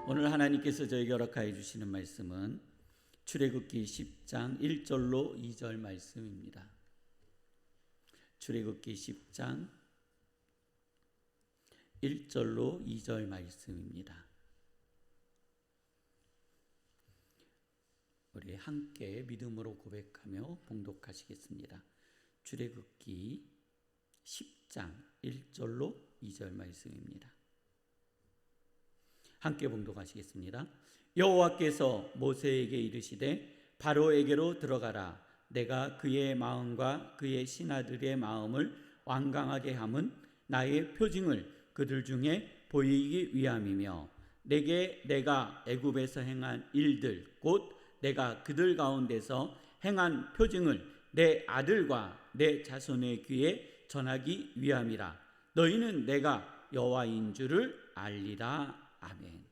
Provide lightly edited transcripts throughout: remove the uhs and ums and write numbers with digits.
오늘 하나님께서 저에게 허락하여 주시는 말씀은 출애굽기 10장 1절로 2절 말씀입니다. 출애굽기 10장 1절로 2절 말씀입니다. 우리 함께 믿음으로 고백하며 봉독하시겠습니다. 출애굽기 10장 1절로 2절 말씀입니다. 함께 봉독하시겠습니다. 여호와께서 모세에게 이르시되 바로에게로 들어가라. 내가 그의 마음과 그의 신하들의 마음을 완강하게 함은 나의 표징을 그들 중에 보이기 위함이며 내게 내가 애굽에서 행한 일들 곧 내가 그들 가운데서 행한 표징을 내 아들과 내 자손의 귀에 전하기 위함이라. 너희는 내가 여호와인 줄을 알리라. 아멘.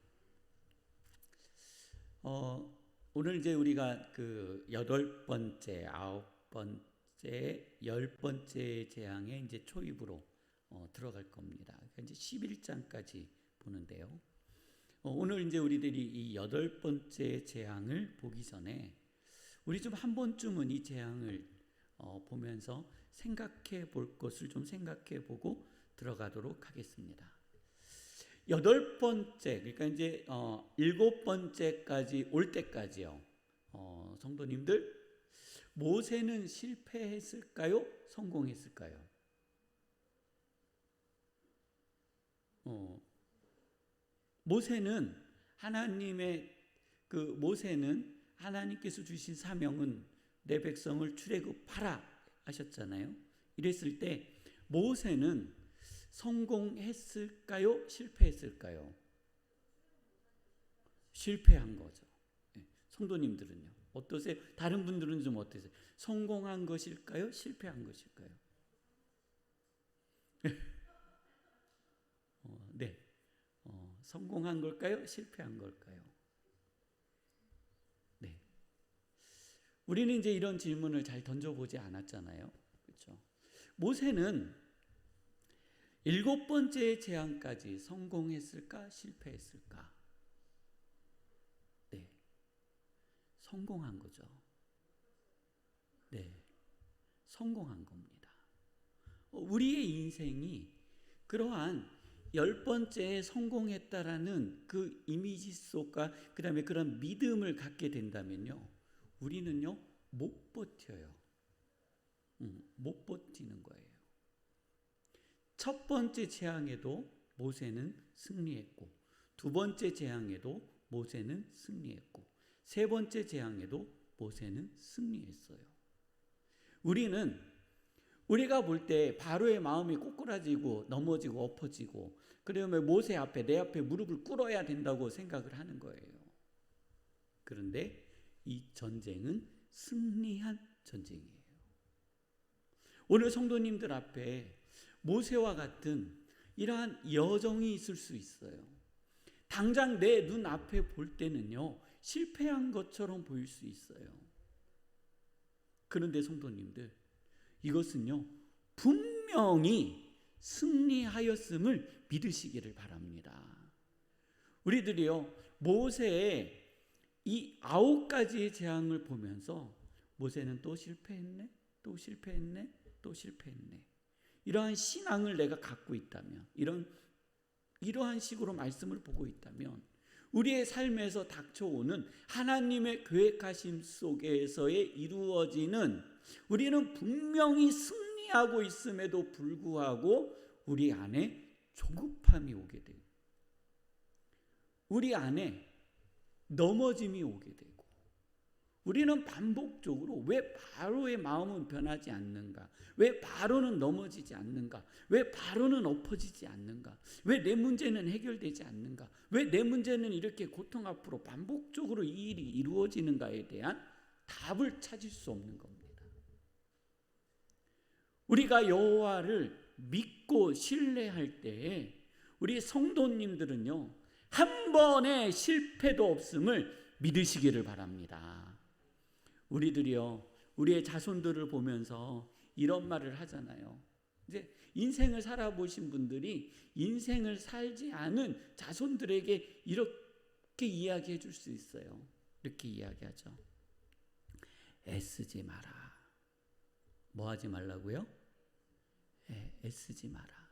오늘 이제 우리가 그 8번째, 9번째, 10번째 재앙에 이제 초입으로 들어갈 겁니다. 이제 11장까지 보는데요. 오늘 이제 우리들이 이 8번째 재앙을 보기 전에 우리 좀 한 번쯤은 이 재앙을 보면서 생각해 볼 것을 좀 생각해 보고 들어가도록 하겠습니다. 8번째, 그러니까 이제 7번째까지 올 때까지요. 성도님들, 모세는 실패했을까요? 성공했을까요? 모세는 모세는 하나님께서 주신 사명은 내 백성을 출애굽하라 하셨잖아요. 이랬을 때 모세는 성공했을까요? 실패했을까요? 실패한 거죠. 성도님들은요? 어떠세요? 다른 분들은 좀 어떠세요? 성공한 것일까요? 실패한 것일까요? 네. 성공한 걸까요? 실패한 걸까요? 네. 우리는 이제 이런 질문을 잘 던져보지 않았잖아요. 그렇죠? 모세는 7번째 재앙까지 성공했을까? 실패했을까? 네. 성공한 거죠. 네. 성공한 겁니다. 우리의 인생이 그러한 10번째에 성공했다라는 그 이미지 속과 그 다음에 그런 믿음을 갖게 된다면요. 우리는요, 못 버텨요. 못 버티는 거예요. 첫 번째 재앙에도 모세는 승리했고, 두 번째 재앙에도 모세는 승리했고, 세 번째 재앙에도 모세는 승리했어요. 우리가 볼 때 바로의 마음이 꼬꾸라지고 넘어지고 엎어지고 그러면 모세 앞에 내 앞에 무릎을 꿇어야 된다고 생각을 하는 거예요. 그런데 이 전쟁은 승리한 전쟁이에요. 오늘 성도님들 앞에 모세와 같은 이러한 여정이 있을 수 있어요. 당장 내 눈 앞에 볼 때는요, 실패한 것처럼 보일 수 있어요. 그런데 성도님들, 이것은요, 분명히 승리하였음을 믿으시기를 바랍니다. 우리들이요, 모세의 이 9가지의 재앙을 보면서 모세는 또 실패했네, 또 실패했네, 또 실패했네. 이러한 신앙을 내가 갖고 있다면, 이러한 식으로 말씀을 보고 있다면, 우리의 삶에서 닥쳐오는 하나님의 계획하심 속에서의 이루어지는 우리는 분명히 승리하고 있음에도 불구하고 우리 안에 조급함이 오게 되고 우리 안에 넘어짐이 오게 되고 우리는 반복적으로 왜 바로의 마음은 변하지 않는가? 왜 바로는 넘어지지 않는가? 왜 바로는 엎어지지 않는가? 왜 내 문제는 해결되지 않는가? 왜 내 문제는 이렇게 고통 앞으로 반복적으로 이 일이 이루어지는가에 대한 답을 찾을 수 없는 겁니다. 우리가 여호와를 믿고 신뢰할 때에 우리 성도님들은요, 한 번의 실패도 없음을 믿으시기를 바랍니다. 우리들이요, 우리의 자손들을 보면서 이런 말을 하잖아요. 이제 인생을 살아보신 분들이 인생을 살지 않은 자손들에게 이렇게 이야기해 줄 수 있어요. 이렇게 이야기하죠. 애쓰지 마라. 뭐 하지 말라고요? 애쓰지 마라.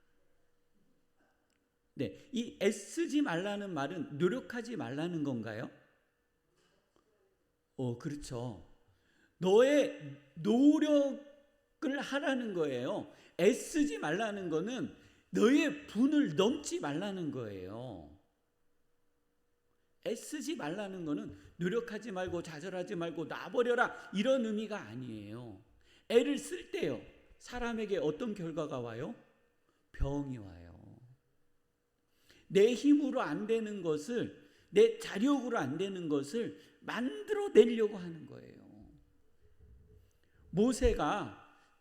네, 이 애쓰지 말라는 말은 노력하지 말라는 건가요? 그렇죠. 너의 노력을 하라는 거예요. 애쓰지 말라는 거는 너의 분을 넘지 말라는 거예요. 애쓰지 말라는 거는 노력하지 말고 좌절하지 말고 놔버려라 이런 의미가 아니에요. 애를 쓸 때요, 사람에게 어떤 결과가 와요? 병이 와요. 내 힘으로 안 되는 것을, 내 자력으로 안 되는 것을 만들어내려고 하는 거예요. 모세가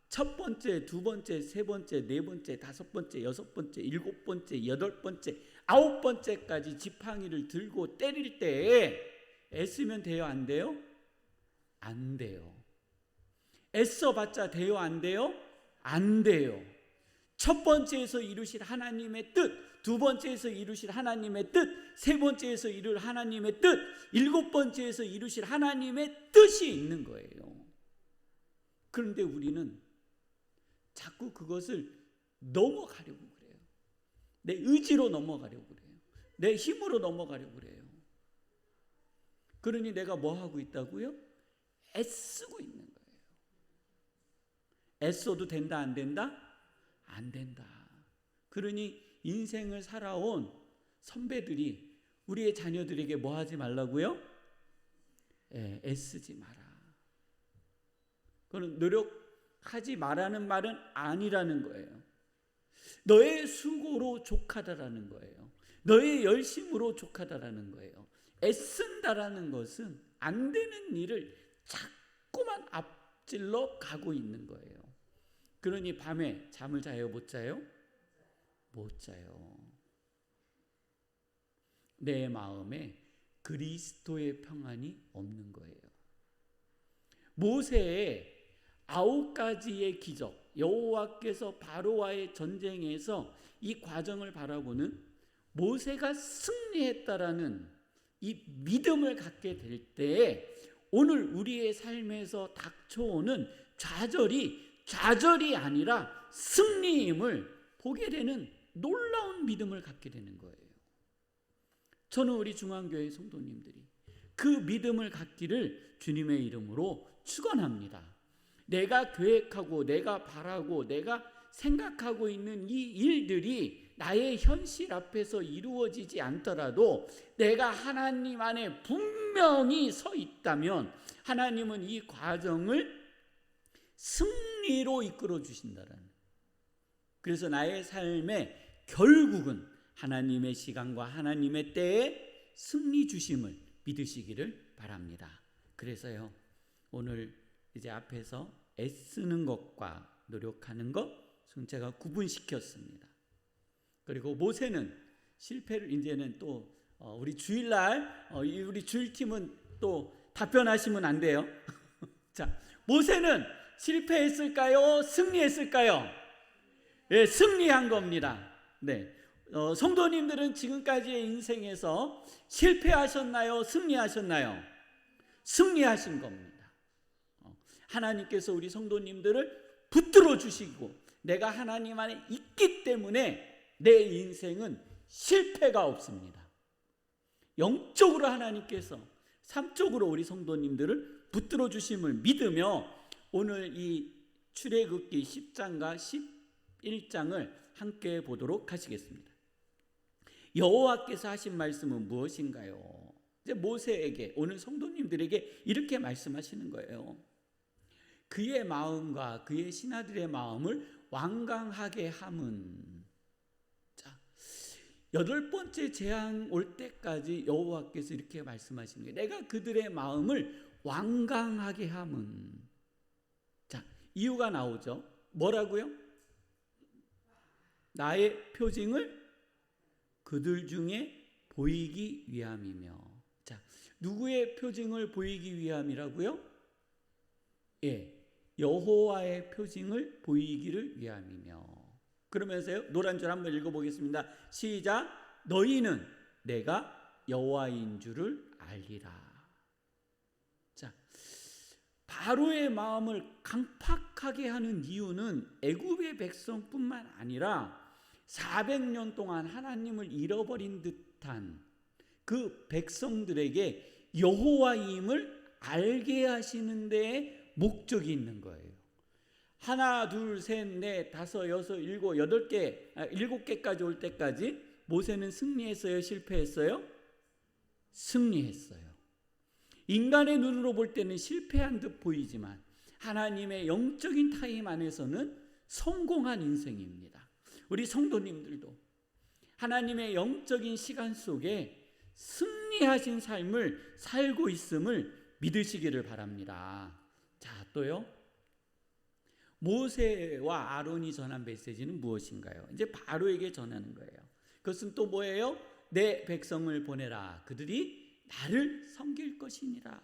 첫 번째, 두 번째, 세 번째, 네 번째, 다섯 번째, 여섯 번째, 일곱 번째, 여덟 번째, 아홉 번째까지 지팡이를 들고 때릴 때 애쓰면 돼요, 안 돼요? 안 돼요. 애써봤자 돼요, 안 돼요? 안 돼요. 첫 번째에서 이루실 하나님의 뜻, 두 번째에서 이루실 하나님의 뜻, 세 번째에서 이룰 하나님의 뜻, 일곱 번째에서 이루실 하나님의 뜻이 있는 거예요. 그런데 우리는 자꾸 그것을 넘어가려고 그래요. 내 의지로 넘어가려고 그래요. 내 힘으로 넘어가려고 그래요. 그러니 내가 뭐 하고 있다고요? 애쓰고 있는 거예요. 애써도 된다, 안 된다? 안 된다. 그러니 인생을 살아온 선배들이 우리의 자녀들에게 뭐 하지 말라고요? 애쓰지 마라. 그건 노력하지 말라는 말은 아니라는 거예요. 너의 수고로 족하다라는 거예요. 너의 열심으로 족하다라는 거예요. 애쓴다라는 것은 안 되는 일을 자꾸만 앞질러 가고 있는 거예요. 그러니 밤에 잠을 자요, 못 자요? 못 자요. 내 마음에 그리스도의 평안이 없는 거예요. 모세의 9가지의 기적, 여호와께서 바로와의 전쟁에서 이 과정을 바라보는 모세가 승리했다라는 이 믿음을 갖게 될 때 오늘 우리의 삶에서 닥쳐오는 좌절이 아니라 승리임을 보게 되는 놀라운 믿음을 갖게 되는 거예요. 저는 우리 중앙교회 성도님들이 그 믿음을 갖기를 주님의 이름으로 축원합니다. 내가 계획하고 내가 바라고 내가 생각하고 있는 이 일들이 나의 현실 앞에서 이루어지지 않더라도 내가 하나님 안에 분명히 서 있다면 하나님은 이 과정을 승리로 이끌어 주신다라는. 그래서 나의 삶의 결국은 하나님의 시간과 하나님의 때에 승리 주심을 믿으시기를 바랍니다. 그래서요, 오늘 이제 앞에서 애쓰는 것과 노력하는 것 제가 구분시켰습니다. 그리고 모세는 실패를 이제는 또 우리 주일날 우리 주일팀은 또 답변하시면 안 돼요. 자, 모세는 실패했을까요? 승리했을까요? 네, 승리한 겁니다. 네, 성도님들은 지금까지의 인생에서 실패하셨나요? 승리하셨나요? 승리하신 겁니다. 하나님께서 우리 성도님들을 붙들어 주시고 내가 하나님 안에 있기 때문에 내 인생은 실패가 없습니다. 영적으로 하나님께서 삼적으로 우리 성도님들을 붙들어 주심을 믿으며 오늘 이 출애굽기 10장과 11장을 함께 보도록 하시겠습니다. 여호와께서 하신 말씀은 무엇인가요? 이제 모세에게, 오늘 성도님들에게 이렇게 말씀하시는 거예요. 그의 마음과 그의 신하들의 마음을 완강하게 함은. 자, 8번째 재앙 올 때까지 여호와께서 이렇게 말씀하시는 거예요. 내가 그들의 마음을 완강하게 함은. 자, 이유가 나오죠. 뭐라고요? 나의 표징을 그들 중에 보이기 위함이며. 자, 누구의 표징을 보이기 위함이라고요? 여호와의 표징을 보이기를 위함이며. 그러면서요, 노란 줄 한번 읽어보겠습니다. 시작. 너희는 내가 여호와인 줄을 알리라. 자, 바로의 마음을 강팍하게 하는 이유는 애굽의 백성뿐만 아니라 400년 동안 하나님을 잃어버린 듯한 그 백성들에게 여호와임을 알게 하시는 데에 목적이 있는 거예요. 하나, 둘, 셋, 넷, 다섯, 여섯, 일곱, 여덟 개, 7개까지 올 때까지 모세는 승리했어요? 실패했어요? 승리했어요. 인간의 눈으로 볼 때는 실패한 듯 보이지만 하나님의 영적인 타임 안에서는 성공한 인생입니다. 우리 성도님들도 하나님의 영적인 시간 속에 승리하신 삶을 살고 있음을 믿으시기를 바랍니다. 자, 또요. 모세와 아론이 전한 메시지는 무엇인가요? 이제 바로에게 전하는 거예요. 그것은 또 뭐예요? 내 백성을 보내라. 그들이 나를 섬길 것이니라.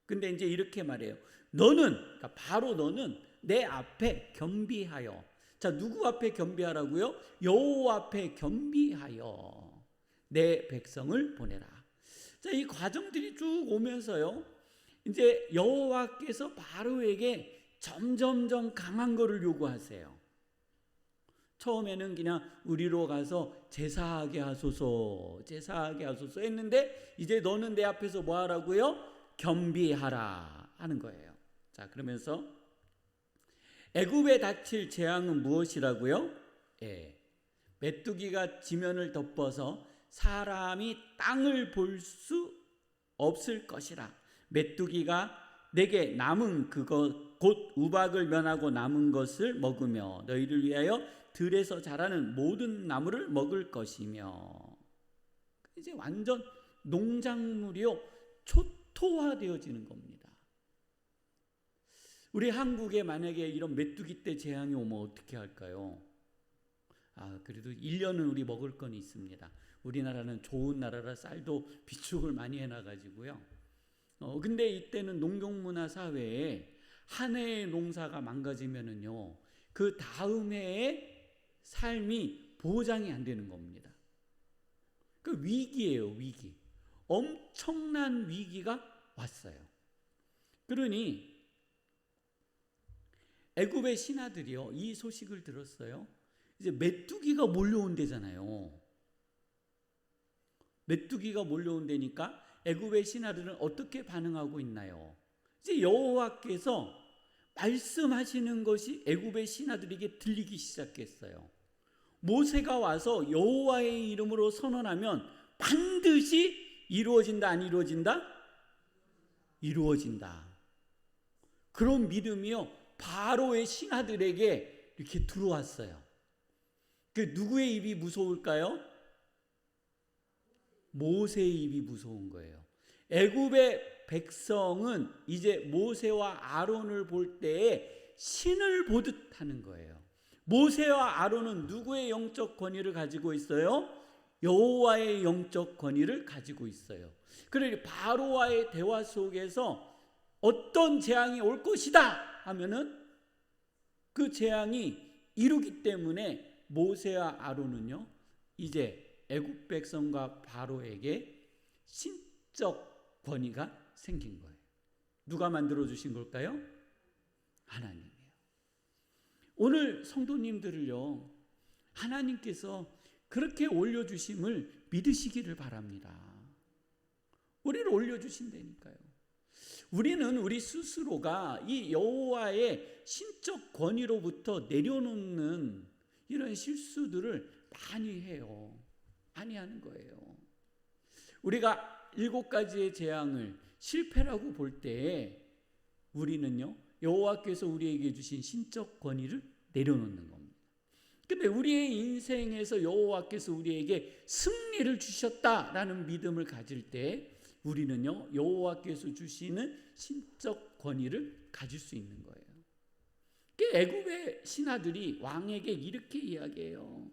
근데 이제 이렇게 말해요. 너는, 그러니까 바로 너는 내 앞에 겸비하여. 자, 누구 앞에 겸비하라고요? 여호와 앞에 겸비하여 내 백성을 보내라. 자, 이 과정들이 쭉 오면서요. 이제 여호와께서 바로에게 점점점 강한 거를 요구하세요. 처음에는 그냥 우리로 가서 제사하게 하소서, 제사하게 하소서 했는데 이제 너는 내 앞에서 뭐 하라고요? 겸비하라 하는 거예요. 자, 그러면서 애굽에 닥칠 재앙은 무엇이라고요? 메뚜기가 지면을 덮어서 사람이 땅을 볼 수 없을 것이라. 메뚜기가 내게 남은 그것 곧 우박을 면하고 남은 것을 먹으며 너희를 위하여 들에서 자라는 모든 나무를 먹을 것이며. 이제 완전 농작물이요 초토화되어지는 겁니다. 우리 한국에 만약에 이런 메뚜기 때 재앙이 오면 어떻게 할까요? 그래도 1년은 우리 먹을 건 있습니다. 우리나라는 좋은 나라라 쌀도 비축을 많이 해놔가지고요. 근데 이때는 농경문화 사회에 한 해의 농사가 망가지면은요, 그 다음 해에 삶이 보장이 안 되는 겁니다. 그 위기예요, 위기. 엄청난 위기가 왔어요. 그러니 애굽의 신하들이요, 이 소식을 들었어요. 이제 메뚜기가 몰려온대잖아요. 메뚜기가 몰려온다니까 애굽의 신하들은 어떻게 반응하고 있나요? 이제 여호와께서 말씀하시는 것이 애굽의 신하들에게 들리기 시작했어요. 모세가 와서 여호와의 이름으로 선언하면 반드시 이루어진다, 안 이루어진다? 이루어진다. 그런 믿음이요 바로의 신하들에게 이렇게 들어왔어요. 그 누구의 입이 무서울까요? 모세의 입이 무서운 거예요. 애굽의 백성은 이제 모세와 아론을 볼 때에 신을 보듯 하는 거예요. 모세와 아론은 누구의 영적 권위를 가지고 있어요? 여호와의 영적 권위를 가지고 있어요. 그러니 바로와의 대화 속에서 어떤 재앙이 올 것이다 하면은 그 재앙이 이루기 때문에 모세와 아론은요 이제 애굽 백성과 바로에게 신적 권위가 생긴 거예요. 누가 만들어 주신 걸까요? 하나님이에요. 오늘 성도님들을요 하나님께서 그렇게 올려주심을 믿으시기를 바랍니다. 우리를 올려주신다니까요. 우리는 우리 스스로가 이 여호와의 신적 권위로부터 내려놓는 이런 실수들을 많이 해요. 많이 하는 거예요. 우리가 7가지의 재앙을 실패라고 볼 때에 우리는요 여호와께서 우리에게 주신 신적 권위를 내려놓는 겁니다. 근데 우리의 인생에서 여호와께서 우리에게 승리를 주셨다라는 믿음을 가질 때 우리는요 여호와께서 주시는 신적 권위를 가질 수 있는 거예요. 애굽의 신하들이 왕에게 이렇게 이야기해요.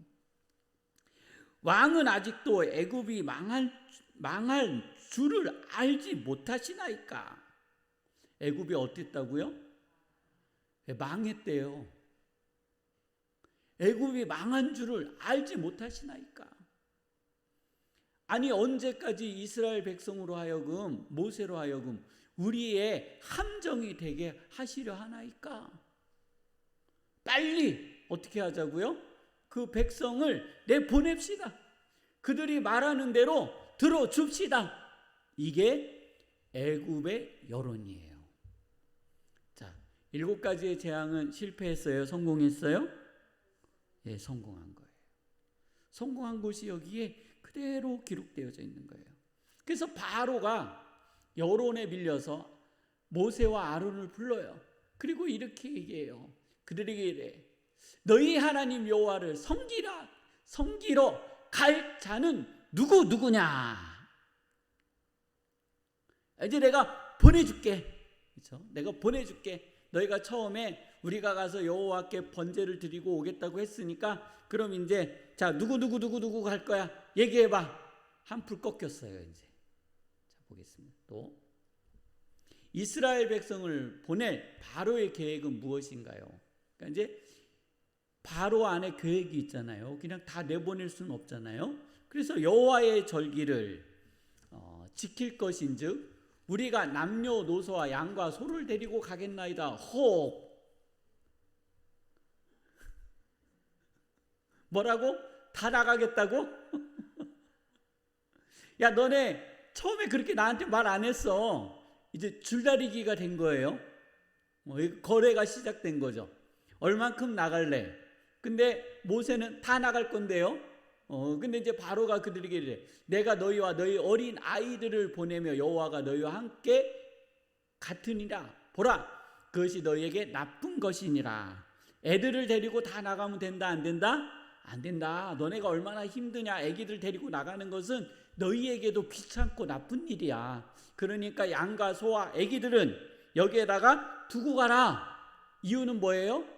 왕은 아직도 애굽이 망할 줄을 알지 못하시나이까. 애굽이 어땠다고요? 망했대요. 애굽이 망한 줄을 알지 못하시나이까. 아니 언제까지 이스라엘 백성으로 하여금 모세로 하여금 우리의 함정이 되게 하시려 하나이까? 빨리 어떻게 하자고요? 그 백성을 내보냅시다. 그들이 말하는 대로 들어줍시다. 이게 애굽의 여론이에요. 자, 7가지의 재앙은 실패했어요? 성공했어요? 예, 성공한 거예요. 성공한 것이 여기에 그대로 기록되어져 있는 거예요. 그래서 바로가 여론에 밀려서 모세와 아론을 불러요. 그리고 이렇게 얘기해요. 그들에게 이래, 너희 하나님 여호와를 섬기러 갈 자는 누구냐? 이제 내가 보내줄게. 그렇죠? 내가 보내줄게. 너희가 처음에 우리가 가서 여호와께 번제를 드리고 오겠다고 했으니까 그럼 이제 자 누구 갈 거야? 얘기해봐. 한풀 꺾였어요. 이제 자 보겠습니다. 또 이스라엘 백성을 보낼 바로의 계획은 무엇인가요? 그러니까 이제 바로 안에 계획이 있잖아요. 그냥 다 내보낼 수는 없잖아요. 그래서 여호와의 절기를 지킬 것인즉 우리가 남녀노소와 양과 소를 데리고 가겠나이다. 혹 뭐라고? 다 나가겠다고? 야 너네 처음에 그렇게 나한테 말 안 했어. 이제 줄다리기가 된 거예요. 거래가 시작된 거죠. 얼만큼 나갈래? 근데 모세는 다 나갈 건데요. 근데 이제 바로가 그들에게 이래, 내가 너희와 너희 어린 아이들을 보내며 여호와가 너희와 함께 같으니라. 보라, 그것이 너희에게 나쁜 것이니라. 애들을 데리고 다 나가면 된다, 안 된다? 안 된다. 너네가 얼마나 힘드냐. 애기들 데리고 나가는 것은 너희에게도 귀찮고 나쁜 일이야. 그러니까 양과 소와 애기들은 여기에다가 두고 가라. 이유는 뭐예요?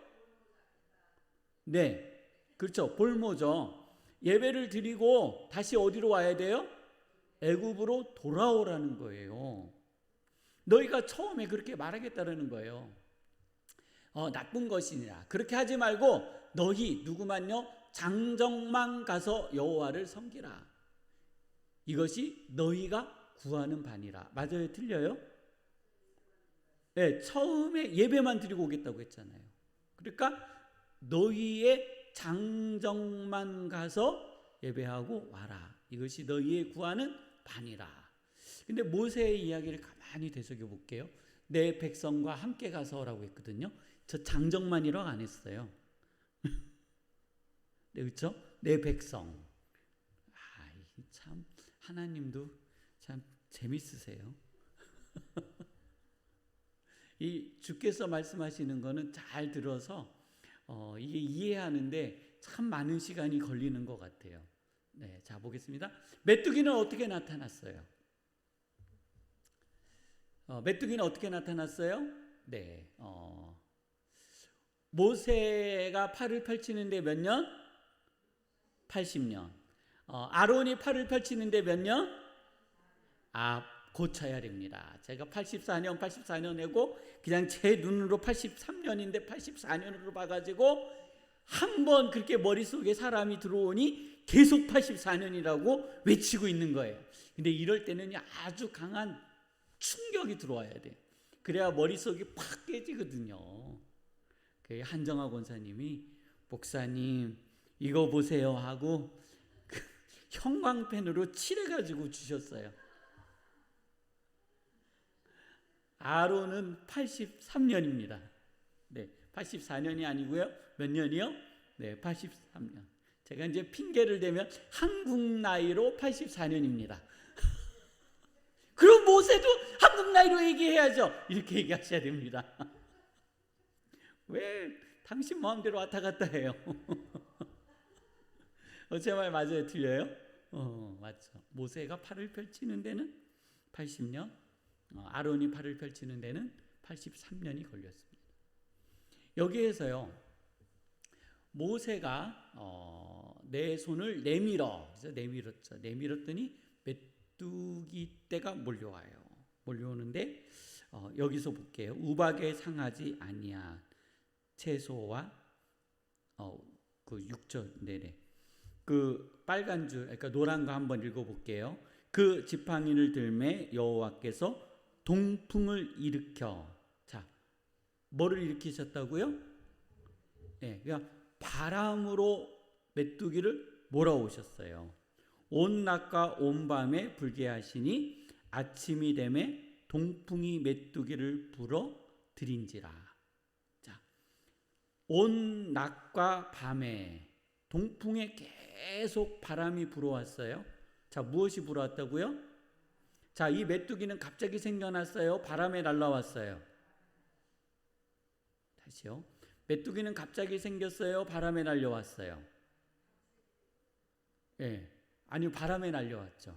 네, 그렇죠. 볼모죠. 예배를 드리고 다시 어디로 와야 돼요? 애굽으로 돌아오라는 거예요. 너희가 처음에 그렇게 말하겠다라는 거예요. 나쁜 것이니라. 그렇게 하지 말고 너희 누구만요? 장정만 가서 여호와를 섬기라. 이것이 너희가 구하는 바니라. 맞아요? 틀려요? 네, 처음에 예배만 드리고 오겠다고 했잖아요. 그러니까 너희의 장정만 가서 예배하고 와라. 이것이 너희의 구하는 바니라. 근데 모세의 이야기를 가만히 되새겨 볼게요. 내 백성과 함께 가서라고 했거든요. 저 장정만이라고 안 했어요. 네, 그렇죠? 내 백성. 참 하나님도 참 재밌으세요. 이 주께서 말씀하시는 거는 잘 들어서 이게 이해하는데 참 많은 시간이 걸리는 것 같아요. 네, 자 보겠습니다. 메뚜기는 어떻게 나타났어요? 메뚜기는 어떻게 나타났어요? 네, 모세가 팔을 펼치는데 몇 년? 80년. 아론이 팔을 펼치는데 몇 년? 고쳐야 됩니다. 제가 84년 하고 그냥 제 눈으로 83년인데 84년으로 봐가지고 한번 그렇게 머릿속에 사람이 들어오니 계속 84년이라고 외치고 있는 거예요. 근데 이럴 때는 아주 강한 충격이 들어와야 돼. 그래야 머릿속이 팍 깨지거든요. 한정아 권사님이 목사님 이거 보세요 하고 형광펜으로 칠해가지고 주셨어요. 아론은 83년입니다. 네, 84년이 아니고요. 몇 년이요? 네, 83년. 제가 이제 핑계를 대면 한국 나이로 84년입니다. 그럼 모세도 한국 나이로 얘기해야죠. 이렇게 얘기하셔야 됩니다. 왜 당신 마음대로 왔다 갔다 해요? 제 말 맞아요? 틀려요? 맞죠. 모세가 팔을 펼치는 데는 80년, 아론이 팔을 펼치는 데는 83년이 걸렸습니다. 여기에서요, 모세가 내 손을 내밀어, 그래서 내밀었죠. 내밀었더니 메뚜기 떼가 몰려와요. 몰려오는데 여기서 볼게요. 우박에 상하지 아니한 채소와 그 6절 내내 그 빨간 줄, 그러니까 노란 거 한번 읽어볼게요. 그 지팡이를 들매 여호와께서 동풍을 일으켜. 자, 뭐를 일으키셨다고요? 예, 그러니까 바람으로 메뚜기를 몰아오셨어요. 온 낮과 온 밤에 불게 하시니 아침이 되매 동풍이 메뚜기를 불어 들인지라. 자, 온 낮과 밤에 동풍에 계속 바람이 불어왔어요. 자, 무엇이 불어왔다고요? 자, 이 메뚜기는 갑자기 생겨났어요? 바람에 날라왔어요? 다시요. 메뚜기는 갑자기 생겼어요? 바람에 날려왔어요? 예. 아니요, 바람에 날려왔죠.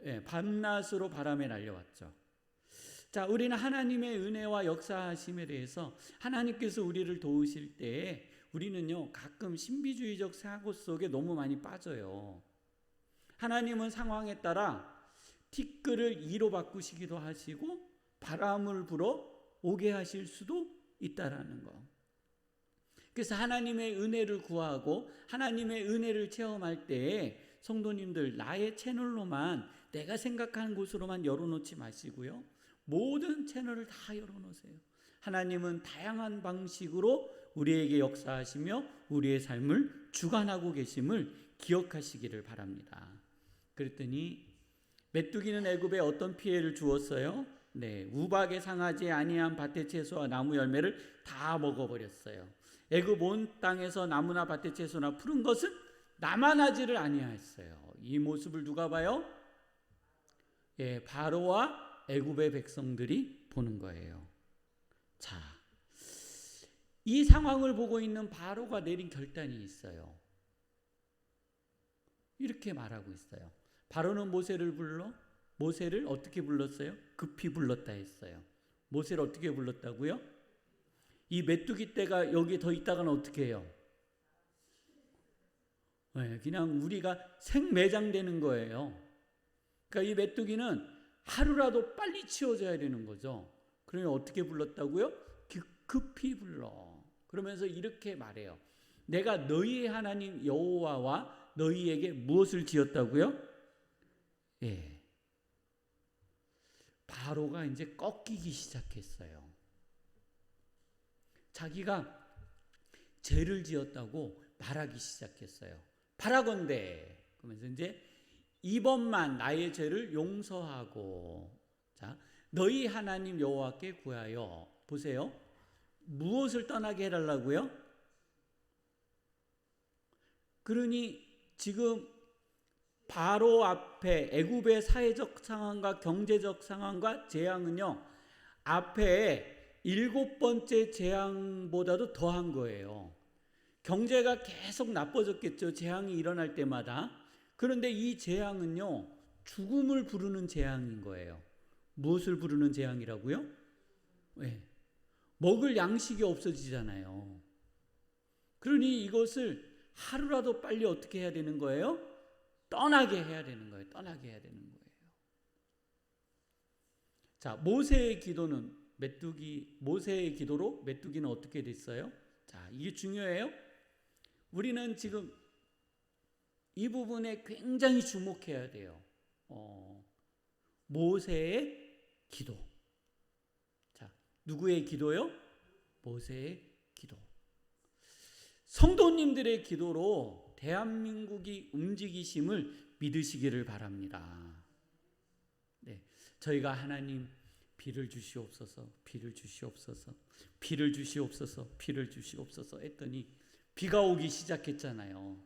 예, 밤낮으로 바람에 날려왔죠. 자, 우리는 하나님의 은혜와 역사하심에 대해서 하나님께서 우리를 도우실 때에 우리는요, 가끔 신비주의적 사고 속에 너무 많이 빠져요. 하나님은 상황에 따라 티끌을 이로 바꾸시기도 하시고 바람을 불어 오게 하실 수도 있다라는 거. 그래서 하나님의 은혜를 구하고 하나님의 은혜를 체험할 때에 성도님들, 나의 채널로만, 내가 생각하는 곳으로만 열어놓지 마시고요, 모든 채널을 다 열어놓으세요. 하나님은 다양한 방식으로 우리에게 역사하시며 우리의 삶을 주관하고 계심을 기억하시기를 바랍니다. 그랬더니 메뚜기는 애굽에 어떤 피해를 주었어요? 네, 우박에 상하지 아니한 밭의 채소와 나무 열매를 다 먹어버렸어요. 애굽 온 땅에서 나무나 밭의 채소나 푸른 것은 남아나지를 아니하였어요. 이 모습을 누가 봐요? 예, 바로와 애굽의 백성들이 보는 거예요. 자, 이 상황을 보고 있는 바로가 내린 결단이 있어요. 이렇게 말하고 있어요. 바로는 모세를 어떻게 불렀어요? 급히 불렀다 했어요. 모세를 어떻게 불렀다고요? 이 메뚜기 떼가 여기 더 있다가는 어떻게 해요? 네, 그냥 우리가 생매장되는 거예요. 그러니까 이 메뚜기는 하루라도 빨리 치워져야 되는 거죠. 그러면 어떻게 불렀다고요? 급히 불러. 그러면서 이렇게 말해요. 내가 너희의 하나님 여호와와 너희에게 무엇을 지었다고요? 예. 바로가 이제 꺾이기 시작했어요. 자기가 죄를 지었다고 말하기 시작했어요. 바라건대, 그러면서 이제 이번만 나의 죄를 용서하고, 자, 너희 하나님 여호와께 구하여. 보세요. 무엇을 떠나게 해달라고요? 그러니 지금 바로 앞에 애굽의 사회적 상황과 경제적 상황과 재앙은요, 앞에 7번째 재앙보다도 더한 거예요. 경제가 계속 나빠졌겠죠. 재앙이 일어날 때마다. 그런데 이 재앙은요, 죽음을 부르는 재앙인 거예요. 무엇을 부르는 재앙이라고요? 네. 먹을 양식이 없어지잖아요. 그러니 이것을 하루라도 빨리 어떻게 해야 되는 거예요? 떠나게 해야 되는 거예요. 떠나게 해야 되는 거예요. 자, 모세의 기도로 메뚜기는 어떻게 됐어요? 자, 이게 중요해요. 우리는 지금 이 부분에 굉장히 주목해야 돼요. 모세의 기도. 자, 누구의 기도요? 모세의 기도. 성도님들의 기도로 대한민국이 움직이심을 믿으시기를 바랍니다. 네, 저희가 하나님 비를 주시옵소서, 비를 주시옵소서, 비를 주시옵소서, 비를 주시옵소서 했더니 비가 오기 시작했잖아요.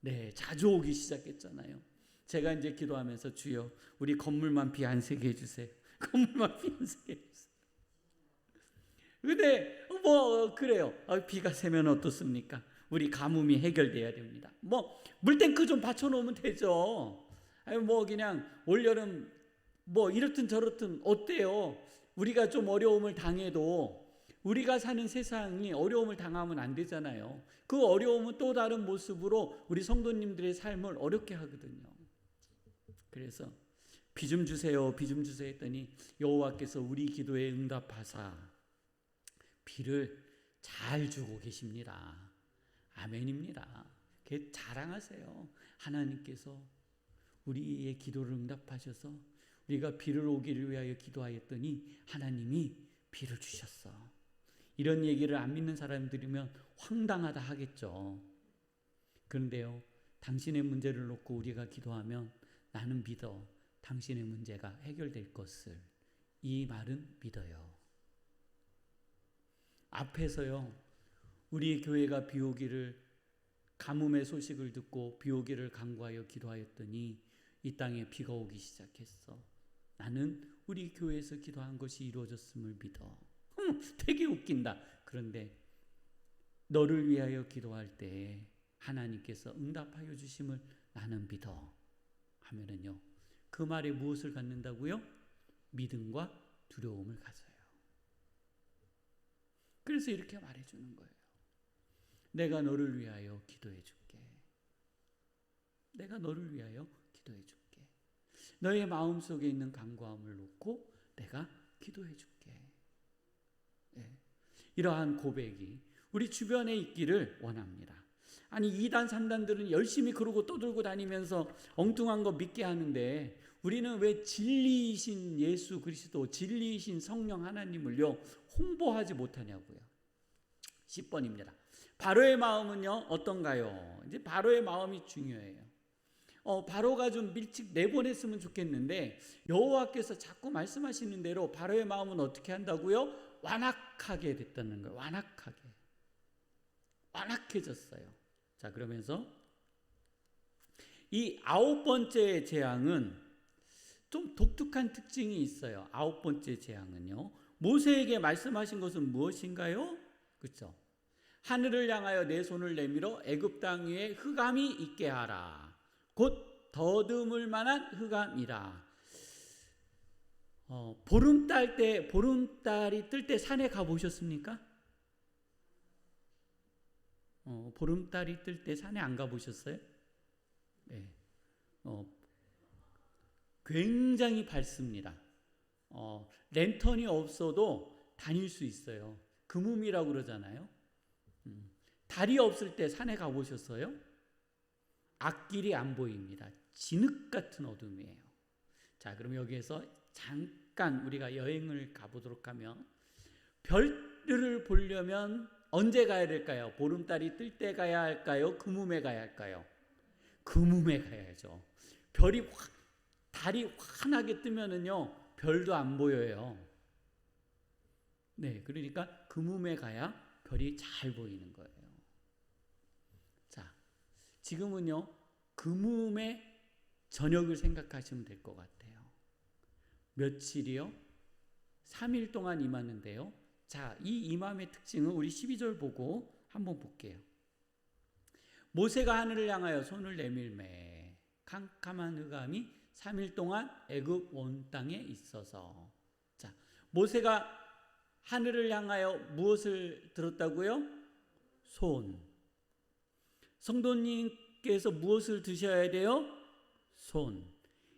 네, 자주 오기 시작했잖아요. 제가 이제 기도하면서 주여, 우리 건물만 비 안 새게 해주세요. 건물만 비 안 새게 해주세요. 근데 그래요. 비가 새면 어떻습니까? 우리 가뭄이 해결돼야 됩니다. 물탱크 좀 받쳐놓으면 되죠. 그냥 올여름 이렇든 저렇든 어때요? 우리가 좀 어려움을 당해도 우리가 사는 세상이 어려움을 당하면 안 되잖아요. 그 어려움은 또 다른 모습으로 우리 성도님들의 삶을 어렵게 하거든요. 그래서 비 좀 주세요, 비 좀 주세요 했더니 여호와께서 우리 기도에 응답하사 비를 잘 주고 계십니다. 아멘입니다. 자랑하세요. 하나님께서 우리의 기도를 응답하셔서 우리가 비를 오기를 위하여 기도하였더니 하나님이 비를 주셨어. 이런 얘기를 안 믿는 사람들이면 황당하다 하겠죠. 그런데요, 당신의 문제를 놓고 우리가 기도하면 나는 믿어 당신의 문제가 해결될 것을. 이 말은 믿어요. 앞에서요, 우리 교회가 비 오기를, 가뭄의 소식을 듣고 비 오기를 간구하여 기도하였더니 이 땅에 비가 오기 시작했어. 나는 우리 교회에서 기도한 것이 이루어졌음을 믿어. 되게 웃긴다. 그런데 너를 위하여 기도할 때 하나님께서 응답하여 주심을 나는 믿어 하면은요, 그 말에 무엇을 갖는다고요? 믿음과 두려움을 가져요. 그래서 이렇게 말해주는 거예요. 내가 너를 위하여 기도해 줄게. 내가 너를 위하여 기도해 줄게. 너의 마음속에 있는 간구함을 놓고 내가 기도해 줄게. 네. 이러한 고백이 우리 주변에 있기를 원합니다. 아니, 2단 3단들은 열심히 그러고 떠들고 다니면서 엉뚱한 거 믿게 하는데 우리는 왜 진리이신 예수 그리스도, 진리이신 성령 하나님을요 홍보하지 못하냐고요. 10번입니다. 바로의 마음은요 어떤가요? 이제 바로의 마음이 중요해요. 바로가 좀 일찍 내보냈으면 좋겠는데 여호와께서 자꾸 말씀하시는 대로 바로의 마음은 어떻게 한다고요? 완악하게 됐다는 거예요. 완악해졌어요. 자, 그러면서 이 9번째 재앙은 좀 독특한 특징이 있어요. 9번째 재앙은요, 모세에게 말씀하신 것은 무엇인가요? 그렇죠? 하늘을 향하여 내 손을 내밀어 애굽 땅 위에 흑암이 있게 하라. 곧 더듬을 만한 흑암이라. 보름달이 뜰 때 산에 가 보셨습니까? 보름달이 뜰 때 산에 안 가 보셨어요? 네. 굉장히 밝습니다. 랜턴이 없어도 다닐 수 있어요. 금음이라고 그러잖아요. 달이 없을 때 산에 가 보셨어요? 앞길이 안 보입니다. 진흙 같은 어둠이에요. 자, 그럼 여기에서 잠깐 우리가 여행을 가보도록 하면, 별들을 보려면 언제 가야 될까요? 보름달이 뜰 때 가야 할까요? 금음에 가야 할까요? 금음에 가야죠. 달이 환하게 뜨면은요 별도 안 보여요. 네, 그러니까 금음에 가야 별이 잘 보이는 거예요. 자, 지금은요 금음의 저녁을 생각하시면 될 것 같아요. 며칠이요? 3일 동안 임하는데요. 자, 이 임함의 특징은 우리 12절 보고 한번 볼게요. 모세가 하늘을 향하여 손을 내밀매 캄캄한 흑암이 3일 동안 애굽 온 땅에 있어서. 자, 모세가 하늘을 향하여 무엇을 들었다고요? 손. 성도님께서 무엇을 드셔야 돼요? 손.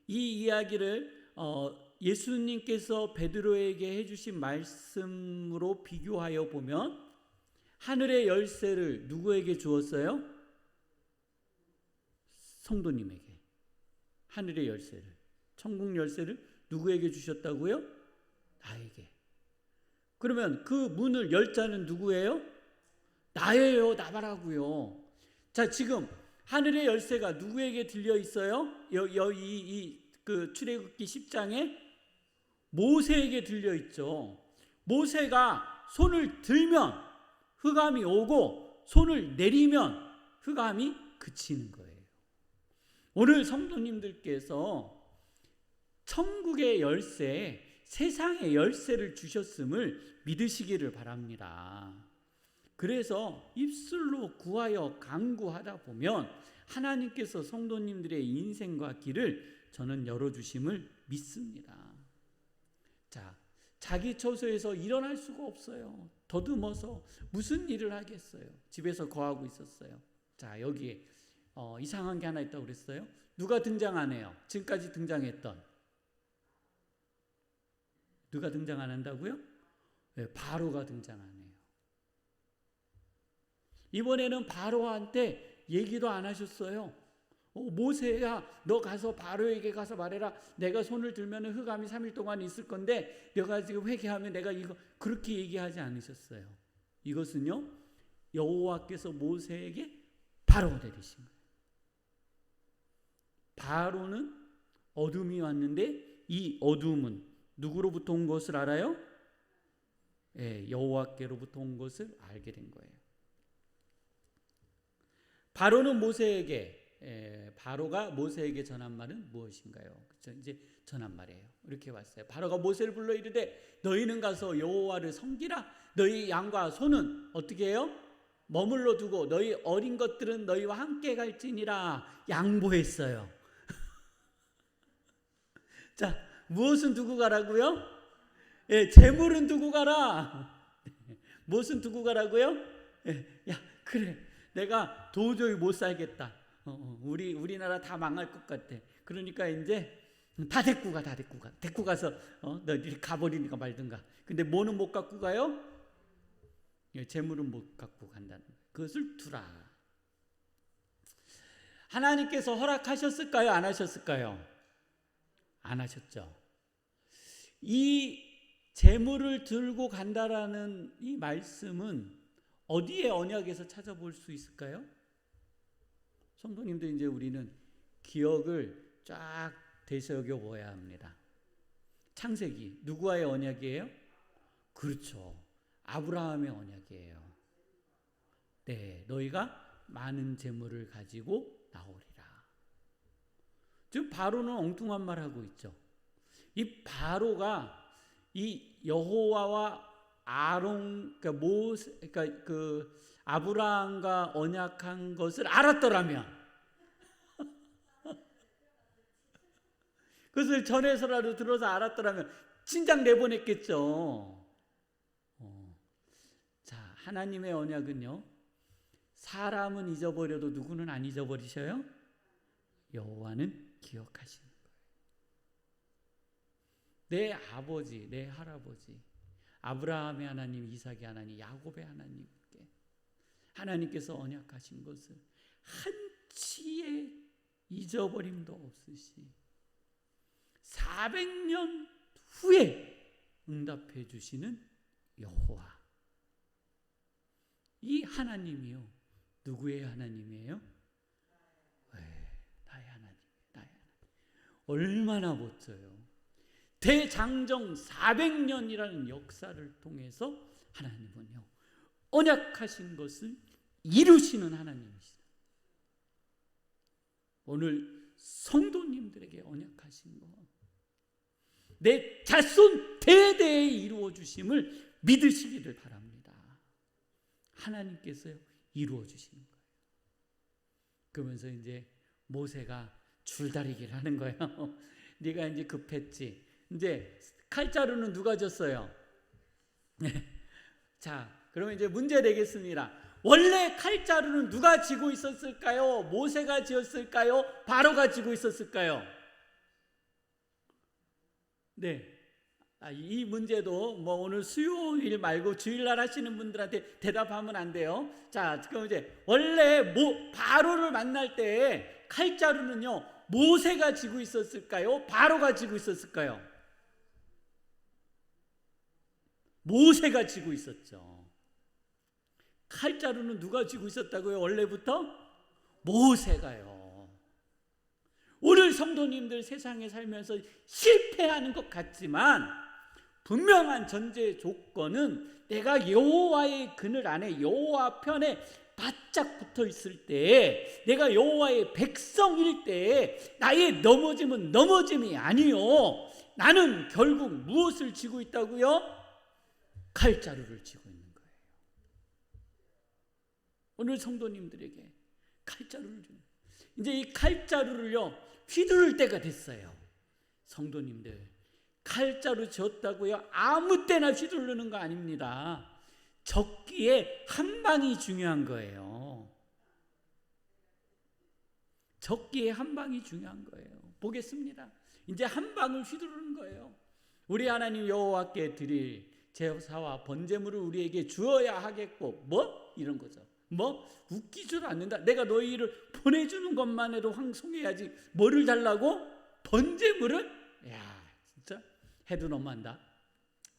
이 이야기를 예수님께서 베드로에게 해주신 말씀으로 비교하여 보면 하늘의 열쇠를 누구에게 주었어요? 성도님에게. 하늘의 열쇠를, 천국 열쇠를 누구에게 주셨다고요? 나에게. 그러면 그 문을 열 자는 누구예요? 나예요. 나바라고요. 자, 지금 하늘의 열쇠가 누구에게 들려 있어요? 그 출애굽기 10장에 모세에게 들려 있죠. 모세가 손을 들면 흑암이 오고 손을 내리면 흑암이 그치는 거예요. 오늘 성도님들께서 천국의 열쇠, 세상의 열쇠를 주셨음을 믿으시기를 바랍니다. 그래서 입술로 구하여 간구하다 보면 하나님께서 성도님들의 인생과 길을 저는 열어주심을 믿습니다. 자, 자기 처소에서 일어날 수가 없어요. 더듬어서 무슨 일을 하겠어요. 집에서 거하고 있었어요. 자, 여기에 이상한 게 하나 있다고 그랬어요. 누가 등장 안 해요? 지금까지 등장했던. 누가 등장 안 한다고요? 네, 바로가 등장 안 해요. 이번에는 바로한테 얘기도 안 하셨어요. 모세야, 너 가서 바로에게 가서 말해라. 내가 손을 들면 흑암이 3일 동안 있을 건데 너가 지금 회개하면 내가 이거, 그렇게 얘기하지 않으셨어요. 이것은요, 여호와께서 모세에게 바로가 내리신 거예요. 바로는 어둠이 왔는데 이 어둠은 누구로부터 온 것을 알아요? 여호와께로부터 온 것을 알게 된 거예요. 바로는 바로가 모세에게 전한 말은 무엇인가요? 그렇죠? 이제 전한 말이에요. 이렇게 왔어요. 바로가 모세를 불러 이르되 너희는 가서 여호와를 섬기라. 너희 양과 소는 어떻게 해요? 머물러 두고 너희 어린 것들은 너희와 함께 갈지니라 양보했어요. 자, 무엇은 두고 가라고요? 재물은 두고 가라. 무엇은 두고 가라고요? 야, 그래. 내가 도저히 못 살겠다. 우리나라 다 망할 것 같아. 그러니까 이제 다 데리고 가. 데리고 가서 너희들이 가버리니까 말든가. 근데 뭐는 못 갖고 가요? 재물은 못 갖고 간다는 거예요. 그것을 두라. 하나님께서 허락하셨을까요? 안 하셨을까요? 안 하셨죠. 이 재물을 들고 간다라는 이 말씀은 어디에 언약에서 찾아볼 수 있을까요? 성도님들, 이제 우리는 기억을 쫙 되새겨 보아야 합니다. 창세기 누구와의 언약이에요? 그렇죠. 아브라함의 언약이에요. 네, 너희가 많은 재물을 가지고 나오리라. 지금 바로는 엉뚱한 말 하고 있죠. 이 바로가 이 여호와와 아론, 그러니까 그 아브라함과 언약한 것을 알았더라면, 그것을 전해서라도 들어서 알았더라면 진작 내보냈겠죠. 자, 하나님의 언약은요, 사람은 잊어버려도 누구는 안 잊어버리셔요? 여호와는 기억하시는 거예요. 내 아버지, 내 할아버지, 아브라함의 하나님, 이삭의 하나님, 야곱의 하나님께 하나님께서 언약하신 것을 한치의 잊어버림도 없으시 400년 후에 응답해 주시는 여호와. 이 하나님이요, 누구의 하나님이에요? 나의 하나님. 얼마나 멋져요. 대장정 400년이라는 역사를 통해서 하나님은요, 언약하신 것을 이루시는 하나님이시다. 오늘 성도님들에게 언약하신 것, 내 자손 대대에 이루어 주심을 믿으시기를 바랍니다. 하나님께서 이루어 주시는 거예요. 그러면서 이제 모세가 줄다리기를 하는 거예요. 네가 이제 급했지. 이제 칼자루는 누가 줬어요? 자, 그러면 이제 문제 내겠습니다. 원래 칼자루는 누가 쥐고 있었을까요? 모세가 쥐었을까요? 바로가 쥐고 있었을까요? 네. 이 문제도 뭐 오늘 수요일 말고 주일날 하시는 분들한테 대답하면 안 돼요. 자, 그럼 이제 원래 바로를 만날 때 칼자루는요, 모세가 쥐고 있었을까요? 바로가 쥐고 있었을까요? 모세가 쥐고 있었죠. 칼자루는 누가 쥐고 있었다고요? 원래부터? 모세가요. 오늘 성도님들 세상에 살면서 실패하는 것 같지만 분명한 전제 조건은 내가 여호와의 그늘 안에, 여호와 편에 바짝 붙어 있을 때, 내가 여호와의 백성일 때 나의 넘어짐은 넘어짐이 아니요, 나는 결국 무엇을 쥐고 있다고요? 칼자루를 쥐고 있는 거예요. 오늘 성도님들에게 칼자루를 주는, 이제 이 칼자루를요 휘두를 때가 됐어요. 성도님들, 칼자루 쥐었다고요 아무 때나 휘두르는 거 아닙니다. 적기에 한 방이 중요한 거예요. 적기에 한 방이 중요한 거예요. 보겠습니다. 이제 한 방을 휘두르는 거예요. 우리 하나님 여호와께 드릴 제사와 번제물을 우리에게 주어야 하겠고, 뭐? 이런 거죠. 뭐 웃기지도 않는다. 내가 너희를 보내주는 것만 해도 황송해야지 뭐를 달라고? 번제물을? 야, 진짜 해도 너무한다.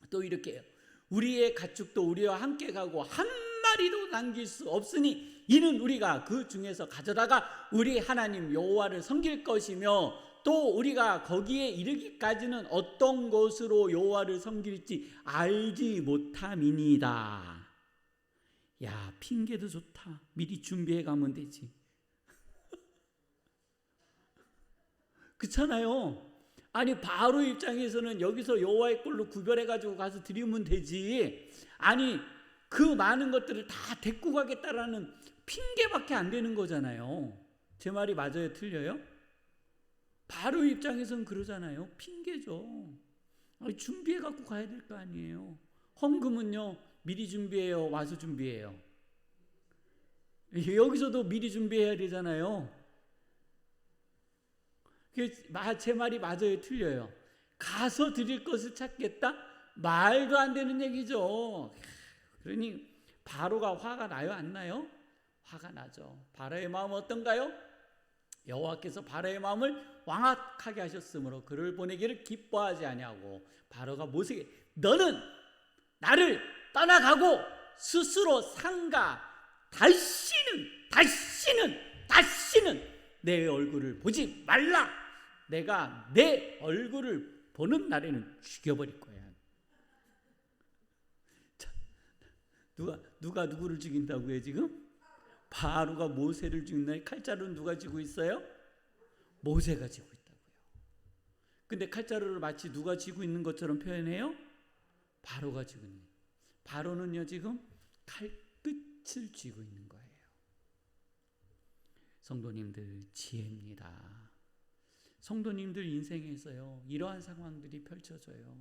또 이렇게 해요. 우리의 가축도 우리와 함께 가고 한 마리도 남길 수 없으니 이는 우리가 그 중에서 가져다가 우리 하나님 여호와를 섬길 것이며 또 우리가 거기에 이르기까지는 어떤 것으로 여호와를 섬길지 알지 못함이니이다. 야, 핑계도 좋다. 미리 준비해 가면 되지. 그렇잖아요. 아니 바로 입장에서는 여기서 여호와의 꼴로 구별해 가지고 가서 드리면 되지. 아니 그 많은 것들을 다 데리고 가겠다라는 핑계밖에 안 되는 거잖아요. 제 말이 맞아요, 틀려요? 바로 입장에서는 그러잖아요. 핑계죠. 아니, 준비해 갖고 가야 될 거 아니에요. 헌금은요 미리 준비해요, 와서 준비해요? 여기서도 미리 준비해야 되잖아요. 제 말이 맞아요, 틀려요? 가서 드릴 것을 찾겠다? 말도 안 되는 얘기죠. 그러니 바로가 화가 나요, 안 나요? 화가 나죠. 바로의 마음은 어떤가요? 여호와께서 바로의 마음을 왕악하게 하셨으므로 그를 보내기를 기뻐하지 아니하고 바로가 모세에게 너는 나를 떠나가고 스스로 상가 다시는 내 얼굴을 보지 말라. 내가 내 얼굴을 보는 날에는 죽여버릴 거야. 자, 누가 누구를 죽인다고요 지금? 바로가 모세를 죽인다니. 칼자루는 누가 쥐고 있어요? 모세가 쥐고 있다고요. 근데 칼자루를 마치 누가 쥐고 있는 것처럼 표현해요? 바로가 쥐고 있는. 바로는요 지금 칼끝을 쥐고 있는 거예요. 성도님들 지혜입니다. 성도님들 인생에서요 이러한 상황들이 펼쳐져요.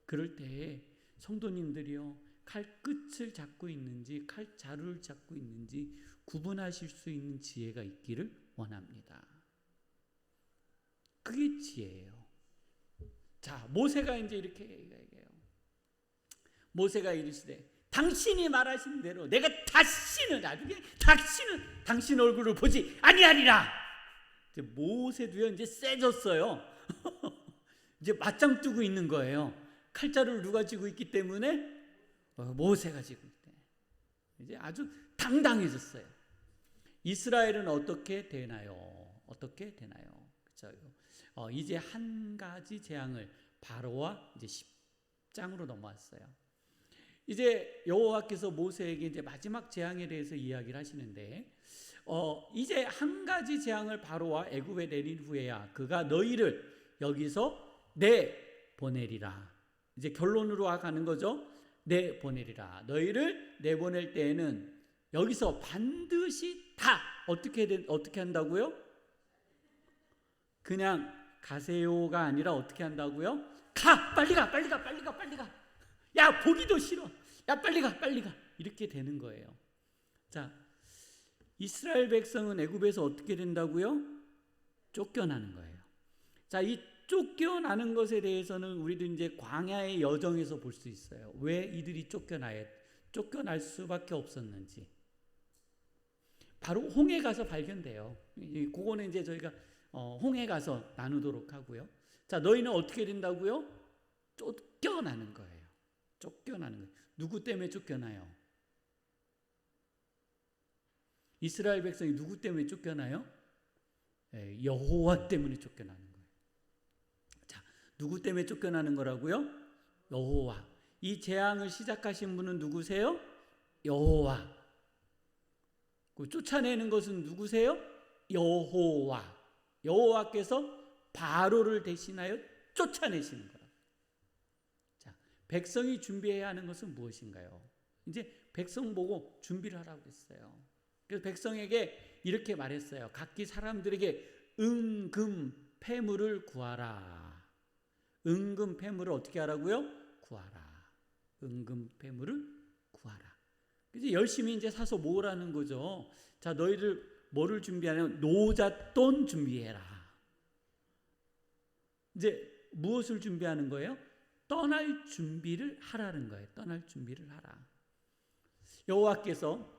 그럴 때 성도님들이요 칼끝을 잡고 있는지 칼자루를 잡고 있는지 구분하실 수 있는 지혜가 있기를 원합니다. 그게 지혜예요. 자, 모세가 이제 이렇게 얘기해요. 모세가 이르시되 당신이 말하신 대로 내가 다시는 당신 얼굴을 보지 아니하리라. 이제 모세도요 이제 세졌어요. 이제 맞짱 뜨고 있는 거예요. 칼자루를 누가 쥐고 있기 때문에 모세가 쥐고 있대. 이제 아주 당당해졌어요. 이스라엘은 어떻게 되나요? 어떻게 되나요? 그렇죠? 이제 한 가지 재앙을 바로와 이제 10장으로 넘어왔어요. 이제 여호와께서 모세에게 이제 마지막 재앙에 대해서 이야기를 하시는데 이제 한 가지 재앙을 바로와 애굽에 내린 후에야 그가 너희를 여기서 내보내리라. 이제 결론으로 가는 거죠. 내보내리라. 너희를 내보낼 때에는 여기서 반드시 다 어떻게 한다고요? 그냥 가세요가 아니라 어떻게 한다고요? 가! 빨리 가! 야, 보기도 싫어. 야, 빨리 가. 이렇게 되는 거예요. 자, 이스라엘 백성은 애굽에서 어떻게 된다고요? 쫓겨나는 거예요. 자, 이 쫓겨나는 것에 대해서는 우리도 이제 광야의 여정에서 볼 수 있어요. 왜 이들이 쫓겨날 수밖에 없었는지. 바로 홍해 가서 발견돼요. 그거는 이제 저희가 홍해 가서 나누도록 하고요. 자, 너희는 어떻게 된다고요? 쫓겨나는 거예요. 쫓겨나는 거예요. 누구 때문에 쫓겨나요? 이스라엘 백성이 누구 때문에 쫓겨나요? 여호와 때문에 쫓겨나는 거예요. 자, 누구 때문에 쫓겨나는 거라고요? 여호와. 이 재앙을 시작하신 분은 누구세요? 여호와. 그 쫓아내는 것은 누구세요? 여호와. 여호와께서 바로를 대신하여 쫓아내시는 거라. 자, 백성이 준비해야 하는 것은 무엇인가요? 이제 백성 보고 준비를 하라고 했어요. 그래서 백성에게 이렇게 말했어요. 각기 사람들에게 은금 패물을 구하라. 은금 패물을 어떻게 하라고요? 구하라. 은금 패물을 구하라. 이제 열심히 이제 사서 모으라는 거죠. 자, 너희들 뭐를 준비하냐면 노잣돈 준비해라. 이제 무엇을 준비하는 거예요? 떠날 준비를 하라는 거예요. 떠날 준비를 하라. 여호와께서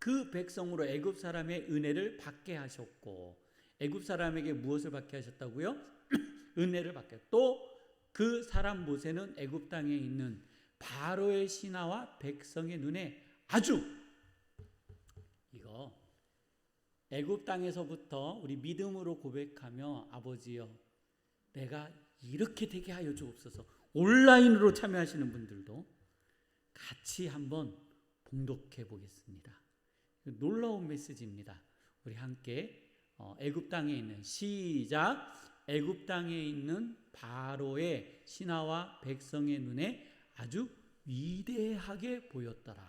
그 백성으로 애굽 사람의 은혜를 받게 하셨고, 애굽 사람에게 무엇을 받게 하셨다고요? 은혜를 받게. 또 그 사람 모세는 애굽 땅에 있는 바로의 신하와 백성의 눈에 아주, 이거 애굽 땅에서부터 우리 믿음으로 고백하며 아버지여 내가 이렇게 되게 하여 주옵소서. 온라인으로 참여하시는 분들도 같이 한번 봉독해 보겠습니다. 놀라운 메시지입니다. 우리 함께 애굽 땅에 있는, 시작. 애굽 땅에 있는 바로의 신하와 백성의 눈에 아주 위대하게 보였더라.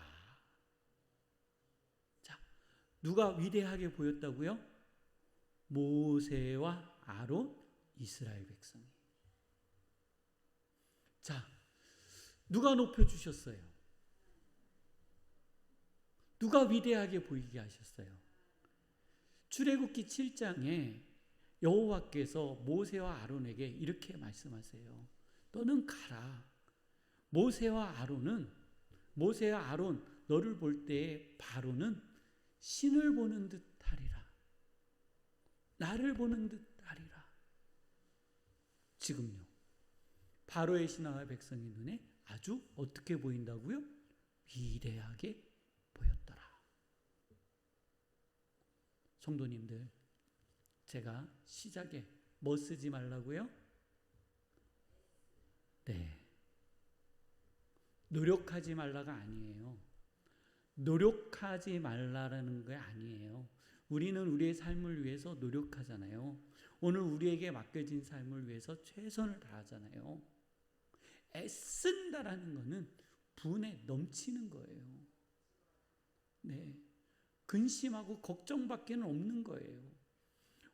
자, 누가 위대하게 보였다고요? 모세와 아론, 이스라엘 백성이. 자, 누가 높여주셨어요? 누가 위대하게 보이게 하셨어요? 출애굽기 7장에 여호와께서 모세와 아론에게 이렇게 말씀하세요. 너는 가라. 모세와 아론 너를 볼 때에 바로는 신을 보는 듯 하리라. 나를 보는 듯 하리라. 지금요, 바로의 신하와 백성의 눈에 아주 어떻게 보인다고요? 위대하게 보였더라. 성도님들, 제가 시작에 뭐 쓰지 말라고요? 네, 노력하지 말라가 아니에요. 노력하지 말라라는 게 아니에요. 우리는 우리의 삶을 위해서 노력하잖아요. 오늘 우리에게 맡겨진 삶을 위해서 최선을 다하잖아요. 애쓴다라는 것은 분에 넘치는 거예요. 네, 근심하고 걱정밖에는 없는 거예요.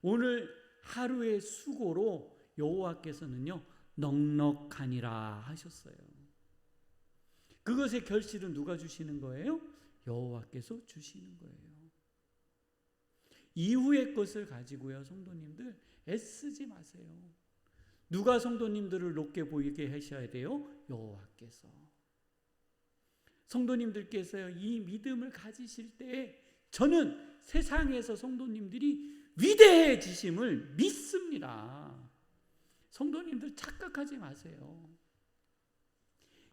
오늘 하루의 수고로 여호와께서는요 넉넉하니라 하셨어요. 그것의 결실은 누가 주시는 거예요? 여호와께서 주시는 거예요. 이후의 것을 가지고요, 성도님들 애쓰지 마세요. 누가 성도님들을 높게 보이게 하셔야 돼요? 여호와께서. 성도님들께서요 이 믿음을 가지실 때에 저는 세상에서 성도님들이 위대해지심을 믿습니다. 성도님들 착각하지 마세요.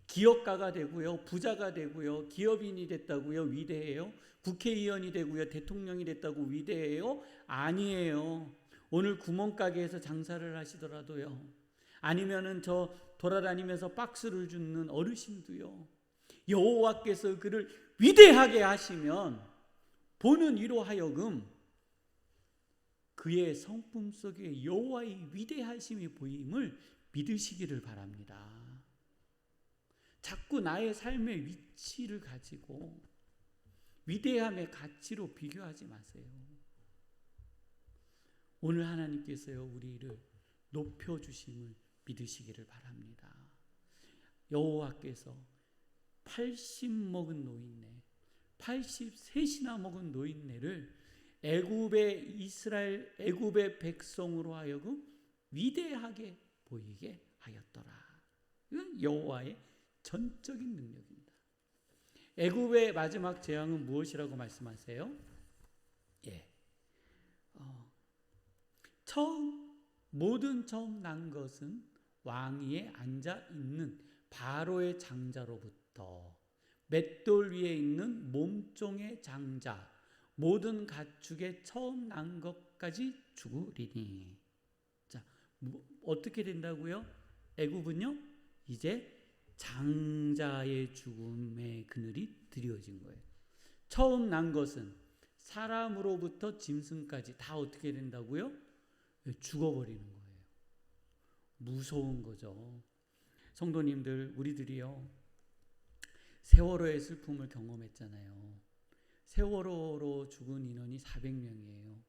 기업가가 되고요, 부자가 되고요, 기업인이 됐다고요 위대해요? 국회의원이 되고요, 대통령이 됐다고 위대해요? 아니에요. 오늘 구멍가게에서 장사를 하시더라도요, 아니면은 저 돌아다니면서 박스를 줍는 어르신도요, 여호와께서 그를 위대하게 하시면 보는 이로 하여금 그의 성품 속에 여호와의 위대하심이 보임을 믿으시기를 바랍니다. 자꾸 나의 삶의 위치를 가지고 위대함의 가치로 비교하지 마세요. 오늘 하나님께서요 우리를 높여주심을 믿으시기를 바랍니다. 여호와께서 80 먹은 노인네, 83이나 먹은 노인네를 애굽의 백성으로 하여금 위대하게 보이게 하였더라. 이건 여호와의 전적인 능력입니다. 애굽의 마지막 재앙은 무엇이라고 말씀하세요? 예, 모든 처음 난 것은 왕위에 앉아 있는 바로의 장자로부터 맷돌 위에 있는 몸종의 장자 모든 가축의 처음 난 것까지 죽으리니. 자, 어떻게 된다고요? 애굽은요 이제 장자의 죽음의 그늘이 드려진 거예요. 처음 난 것은 사람으로부터 짐승까지 다 어떻게 된다고요? 죽어버리는 거예요. 무서운 거죠. 성도님들, 우리들이요 세월호의 슬픔을 경험했잖아요. 세월호로 죽은 인원이 400명이에요.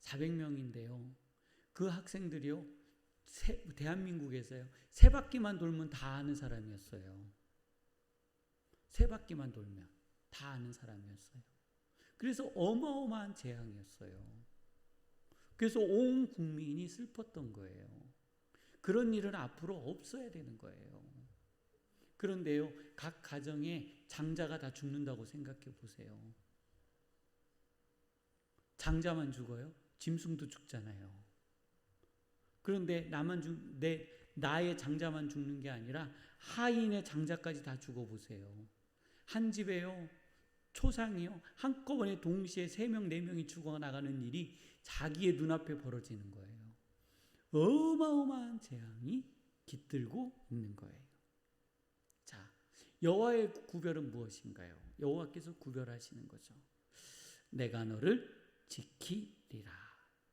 400명인데요. 그 학생들이요, 대한민국에서요, 세 바퀴만 돌면 다 아는 사람이었어요. 세 바퀴만 돌면 다 아는 사람이었어요. 그래서 어마어마한 재앙이었어요. 그래서 온 국민이 슬펐던 거예요. 그런 일은 앞으로 없어야 되는 거예요. 그런데요, 각 가정에 장자가 다 죽는다고 생각해 보세요. 장자만 죽어요? 짐승도 죽잖아요. 그런데 나의 장자만 죽는 게 아니라 하인의 장자까지 다 죽어보세요. 한 집에요, 초상이요, 한꺼번에 동시에 3명, 4명이 죽어나가는 일이 자기의 눈앞에 벌어지는 거예요. 어마어마한 재앙이 깃들고 있는 거예요. 자, 여호와의 구별은 무엇인가요? 여호와께서 구별하시는 거죠. 내가 너를 지키리라.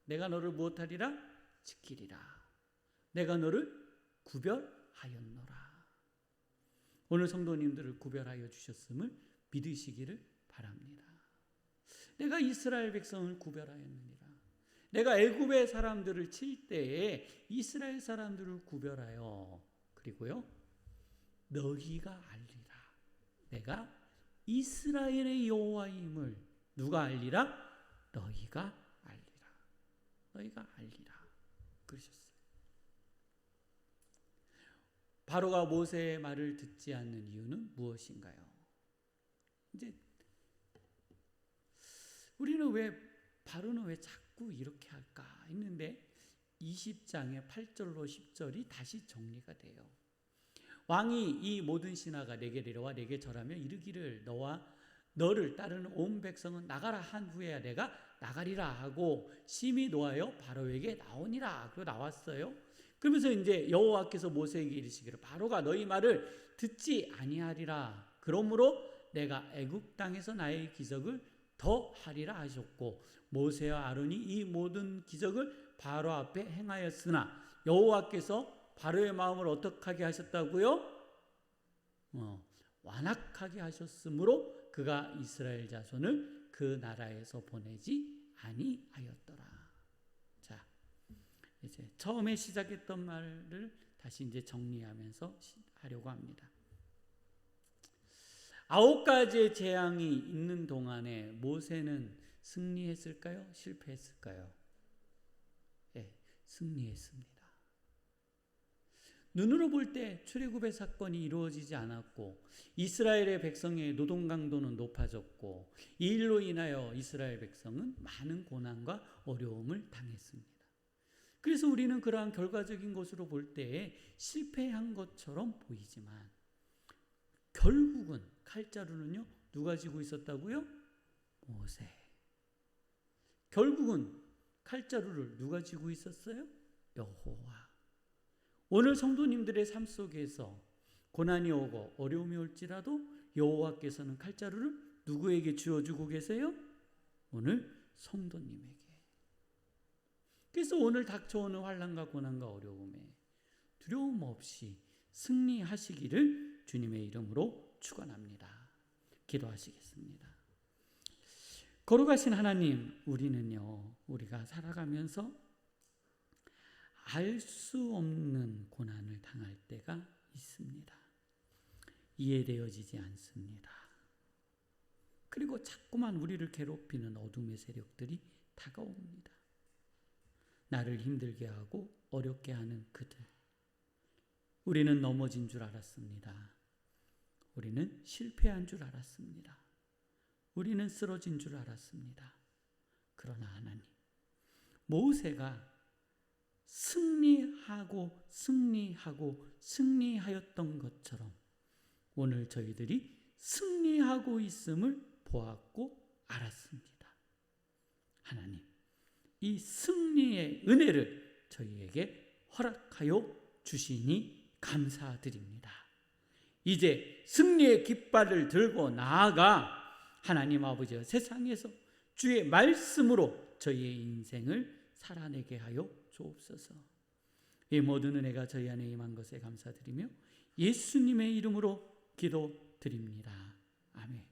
내가 너를 무엇하리라? 지키리라. 내가 너를 구별하였노라. 오늘 성도님들을 구별하여 주셨음을 믿으시기를 바랍니다. 내가 이스라엘 백성을 구별하였느니라. 내가 애굽의 사람들을 칠 때에 이스라엘 사람들을 구별하여, 그리고요, 너희가 알리라. 내가 이스라엘의 여호와임을 누가 알리라? 너희가 알리라. 너희가 알리라. 그러셨어요. 바로가 모세의 말을 듣지 않는 이유는 무엇인가요? 이제 바로는 왜 자꾸 이렇게 할까 했는데 20장의 8절로 10절이 다시 정리가 돼요. 왕이 이 모든 신하가 내게 내려와 내게 절하며 이르기를 너와 너를 따르는 온 백성은 나가라 한 후에야 내가 나가리라 하고 심히 노하여 바로에게 나오니라. 그리고 나왔어요. 그러면서 이제 여호와께서 모세에게 이르시기를 바로가 너희 말을 듣지 아니하리라. 그러므로 내가 애굽 땅에서 나의 기적을 더 하리라 하셨고 모세와 아론이 이 모든 기적을 바로 앞에 행하였으나 여호와께서 바로의 마음을 어떻게 하게 하셨다고요? 완악하게 하셨으므로 그가 이스라엘 자손을 그 나라에서 보내지 아니하였더라. 자, 이제 처음에 시작했던 말을 다시 이제 정리하면서 하려고 합니다. 9가지의 재앙이 있는 동안에 모세는 승리했을까요? 실패했을까요? 네, 승리했습니다. 눈으로 볼 때 출애굽의 사건이 이루어지지 않았고 이스라엘의 백성의 노동 강도는 높아졌고 이 일로 인하여 이스라엘 백성은 많은 고난과 어려움을 당했습니다. 그래서 우리는 그러한 결과적인 것으로 볼 때 실패한 것처럼 보이지만 결국은 칼자루는요 누가 쥐고 있었다고요? 모세. 결국은 칼자루를 누가 쥐고 있었어요? 여호와. 오늘 성도님들의 삶 속에서 고난이 오고 어려움이 올지라도 여호와께서는 칼자루를 누구에게 쥐어주고 계세요? 오늘 성도님에게. 그래서 오늘 닥쳐오는 환난과 고난과 어려움에 두려움 없이 승리하시기를 주님의 이름으로 축원합니다. 기도하시겠습니다. 거룩하신 하나님, 우리가 살아가면서 알 수 없는 고난을 당할 때가 있습니다. 이해되어지지 않습니다. 그리고 자꾸만 우리를 괴롭히는 어둠의 세력들이 다가옵니다. 나를 힘들게 하고 어렵게 하는 그들. 우리는 넘어진 줄 알았습니다. 우리는 실패한 줄 알았습니다. 우리는 쓰러진 줄 알았습니다. 그러나 하나님, 모세가 승리하였던 것처럼 오늘 저희들이 승리하고 있음을 보았고 알았습니다. 하나님, 이 승리의 은혜를 저희에게 허락하여 주시니 감사드립니다. 이제 승리의 깃발을 들고 나아가 하나님 아버지여 세상에서 주의 말씀으로 저희의 인생을 살아내게 하여 주옵소서. 이 모든 은혜가 저희 안에 임한 것에 감사드리며 예수님의 이름으로 기도드립니다. 아멘.